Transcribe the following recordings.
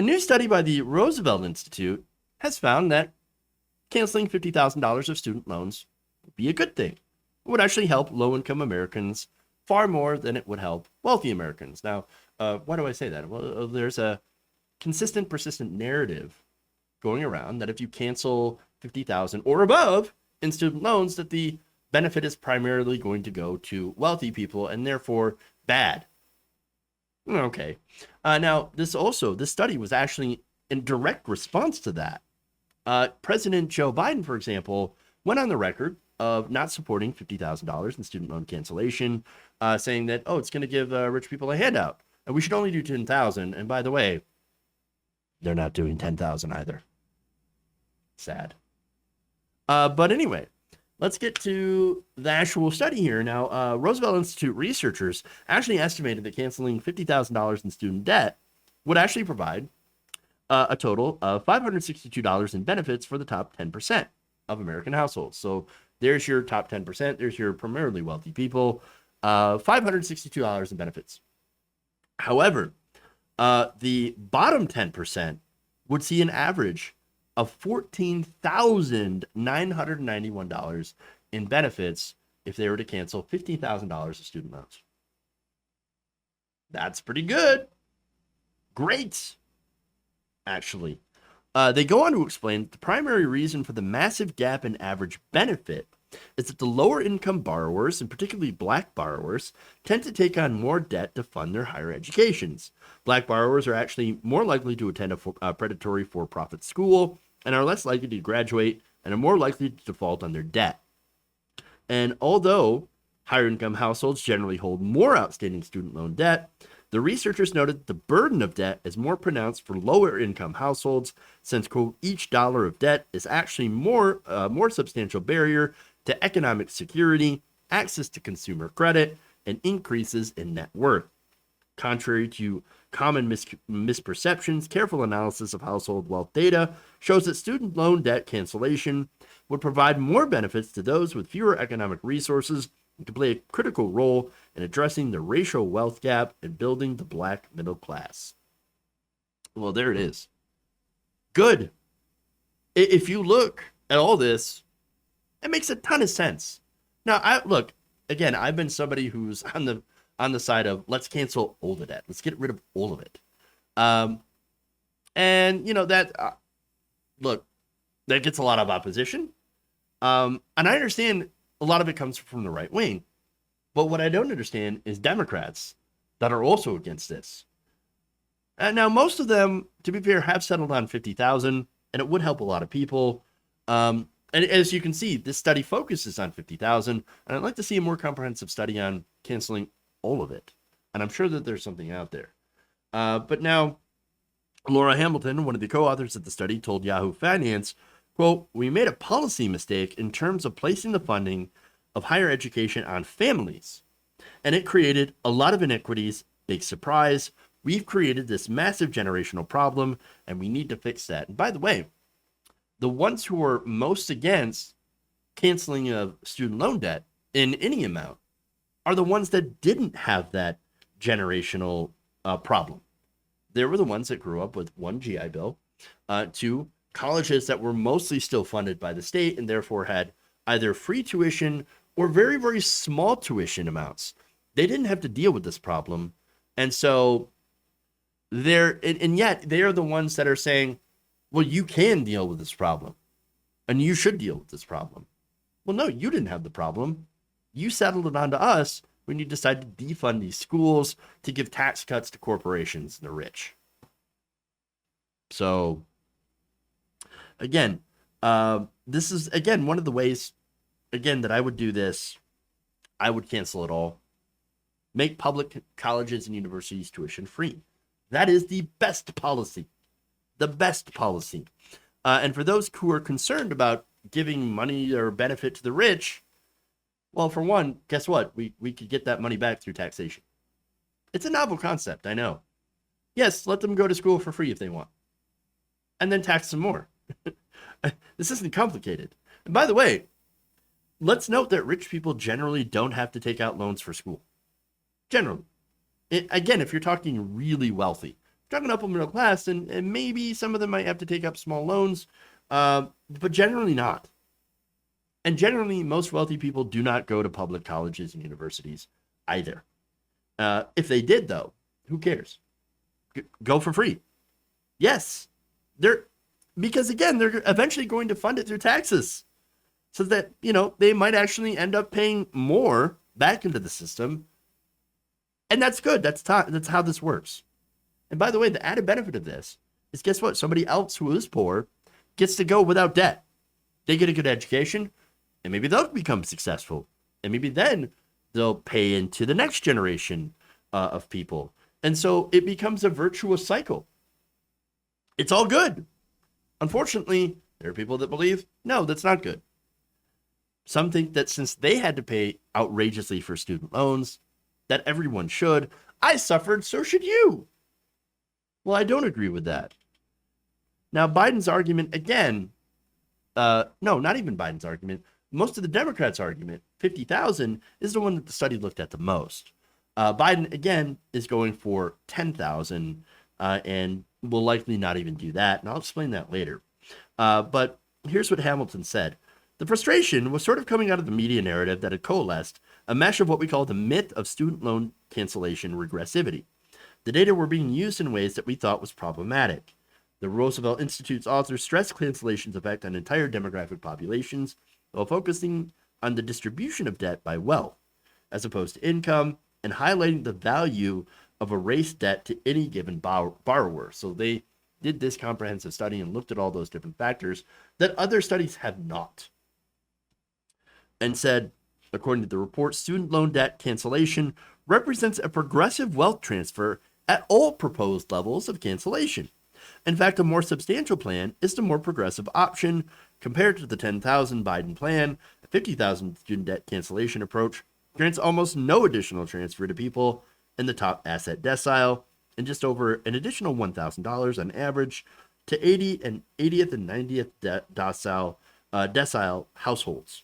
A new study by the Roosevelt Institute has found that canceling $50,000 of student loans would be a good thing. It would actually help low-income Americans far more than it would help wealthy Americans. Now, why do I say that? Well, there's a consistent, persistent narrative going around that if you cancel 50,000 or above in student loans, that the benefit is primarily going to go to wealthy people and therefore bad. Okay. Now, this study was actually in direct response to that. President Joe Biden, for example, went on the record of not supporting $50,000 in student loan cancellation, saying that, it's going to give rich people a handout. And we should only do 10,000. And by the way, they're not doing 10,000 either. Sad. But anyway, let's get to the actual study here. Now, Roosevelt Institute researchers actually estimated that canceling $50,000 in student debt would actually provide a total of $562 in benefits for the top 10% of American households. So there's your top 10%. There's your primarily wealthy people. $562 in benefits. However, the bottom 10% would see an average of $14,991 in benefits if they were to cancel $50,000 of student loans. That's pretty good. Great, actually. They go on to explain that the primary reason for the massive gap in average benefit is that the lower income borrowers, and particularly Black borrowers, tend to take on more debt to fund their higher educations. Black borrowers are actually more likely to attend a predatory for-profit school and are less likely to graduate and are more likely to default on their debt. And although higher income households generally hold more outstanding student loan debt, the researchers noted that the burden of debt is more pronounced for lower income households since, quote, each dollar of debt is actually more substantial barrier to economic security, access to consumer credit, and increases in net worth. Contrary to common misperceptions, careful analysis of household wealth data shows that student loan debt cancellation would provide more benefits to those with fewer economic resources and could play a critical role in addressing the racial wealth gap and building the Black middle class. Well, there it is. Good. If you look at all this, it makes a ton of sense. Now, I've been somebody who's on the side of let's cancel all the debt. Let's get rid of all of it. And that gets a lot of opposition. And I understand a lot of it comes from the right wing. But what I don't understand is Democrats that are also against this. And now most of them, to be fair, have settled on 50,000, and it would help a lot of people. And as you can see, this study focuses on 50,000, and I'd like to see a more comprehensive study on canceling all of it. And I'm sure that there's something out there. But now, Laura Hamilton, one of the co-authors of the study, told Yahoo Finance, quote, "We made a policy mistake in terms of placing the funding of higher education on families, and it created a lot of inequities. Big surprise. We've created this massive generational problem, and we need to fix that." And by the way, the ones who are most against canceling of student loan debt in any amount are the ones that didn't have that generational problem. They were the ones that grew up with one GI Bill, two colleges that were mostly still funded by the state and therefore had either free tuition or very, very small tuition amounts. They didn't have to deal with this problem. And so yet they are the ones that are saying, well, you can deal with this problem and you should deal with this problem. Well, no, you didn't have the problem. You settled it onto us when you decided to defund these schools to give tax cuts to corporations and the rich. So again, this is, again, one of the ways, again, that I would do this. I would cancel it all. Make public colleges and universities tuition free. That is the best policy. The best policy. And for those who are concerned about giving money or benefit to the rich, well, for one, guess what? We could get that money back through taxation. It's a novel concept, I know. Yes, let them go to school for free if they want. And then tax them more. This isn't complicated. And by the way, let's note that rich people generally don't have to take out loans for school. Generally. Again, if you're talking really wealthy, strong and upper middle class, and maybe some of them might have to take up small loans, but generally not. And generally, most wealthy people do not go to public colleges and universities either. If they did, though, who cares? Go for free. Yes, because again, they're eventually going to fund it through taxes, so that, they might actually end up paying more back into the system. And that's good. That's how this works. And by the way, the added benefit of this is, guess what? Somebody else who is poor gets to go without debt. They get a good education, and maybe they'll become successful. And maybe then they'll pay into the next generation of people. And so it becomes a virtuous cycle. It's all good. Unfortunately, there are people that believe, no, that's not good. Some think that since they had to pay outrageously for student loans, that everyone should. I suffered, so should you. Well, I don't agree with that. Now, Biden's argument, again, no, not even Biden's argument. Most of the Democrats' argument, 50,000, is the one that the study looked at the most. Biden, again, is going for 10,000 and will likely not even do that. And I'll explain that later. But here's what Hamilton said. The frustration was sort of coming out of the media narrative that had coalesced, a mesh of what we call the myth of student loan cancellation regressivity. The data were being used in ways that we thought was problematic. The Roosevelt Institute's authors stressed cancellation's effect on entire demographic populations while focusing on the distribution of debt by wealth, as opposed to income, and highlighting the value of erased debt to any given borrower. So they did this comprehensive study and looked at all those different factors that other studies have not. And said, according to the report, student loan debt cancellation represents a progressive wealth transfer at all proposed levels of cancellation. In fact, a more substantial plan is the more progressive option compared to the 10,000 Biden plan. A 50,000 student debt cancellation approach grants almost no additional transfer to people in the top asset decile and just over an additional $1,000 on average to 80th and 90th decile households.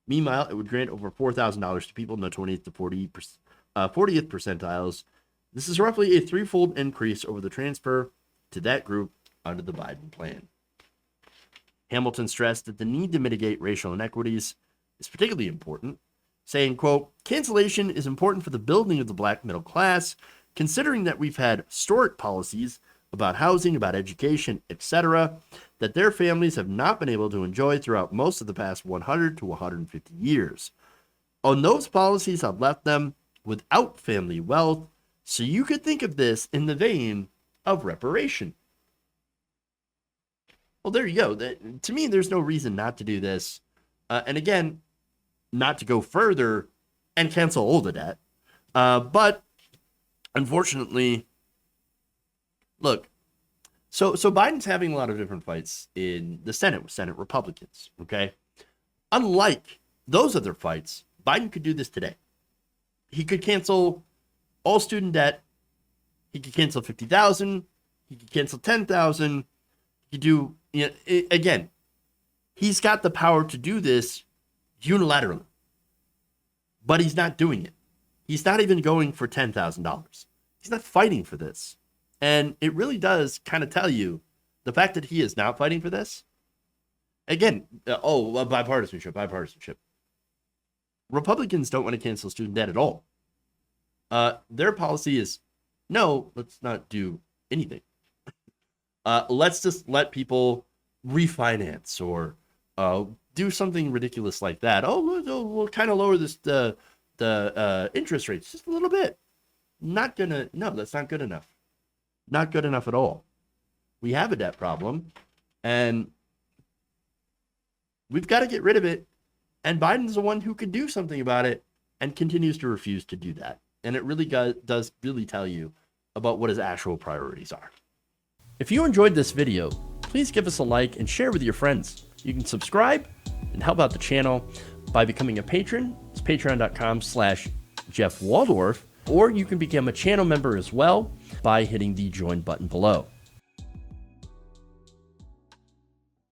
Meanwhile, it would grant over $4,000 to people in the 20th to 40th percentiles. This is roughly a threefold increase over the transfer to that group under the Biden plan. Hamilton stressed that the need to mitigate racial inequities is particularly important, saying, quote, cancellation is important for the building of the black middle class, considering that we've had historic policies about housing, about education, etc., that their families have not been able to enjoy throughout most of the past 100 to 150 years. And those policies have left them without family wealth, so you could think of this in the vein of reparation. Well, there you go. To me, there's no reason not to do this. And again, not to go further and cancel all the debt. But unfortunately, look, so Biden's having a lot of different fights in the Senate with Senate Republicans, okay? Unlike those other fights, Biden could do this today. He could cancel all student debt. He could cancel 50,000. He could cancel 10,000. He could do, again, he's got the power to do this unilaterally, but he's not doing it. He's not even going for $10,000. He's not fighting for this. And it really does kind of tell you the fact that he is not fighting for this. Again, bipartisanship. Republicans don't want to cancel student debt at all. Their policy is, no, let's not do anything. Let's just let people refinance or do something ridiculous like that. We'll kind of lower the interest rates just a little bit. No, that's not good enough. Not good enough at all. We have a debt problem, and we've got to get rid of it. And Biden's the one who can do something about it and continues to refuse to do that. And it really does really tell you about what his actual priorities are. If you enjoyed this video, please give us a like and share with your friends. You can subscribe and help out the channel by becoming a patron. It's patreon.com/Jeff Waldorf, or you can become a channel member as well by hitting the join button below.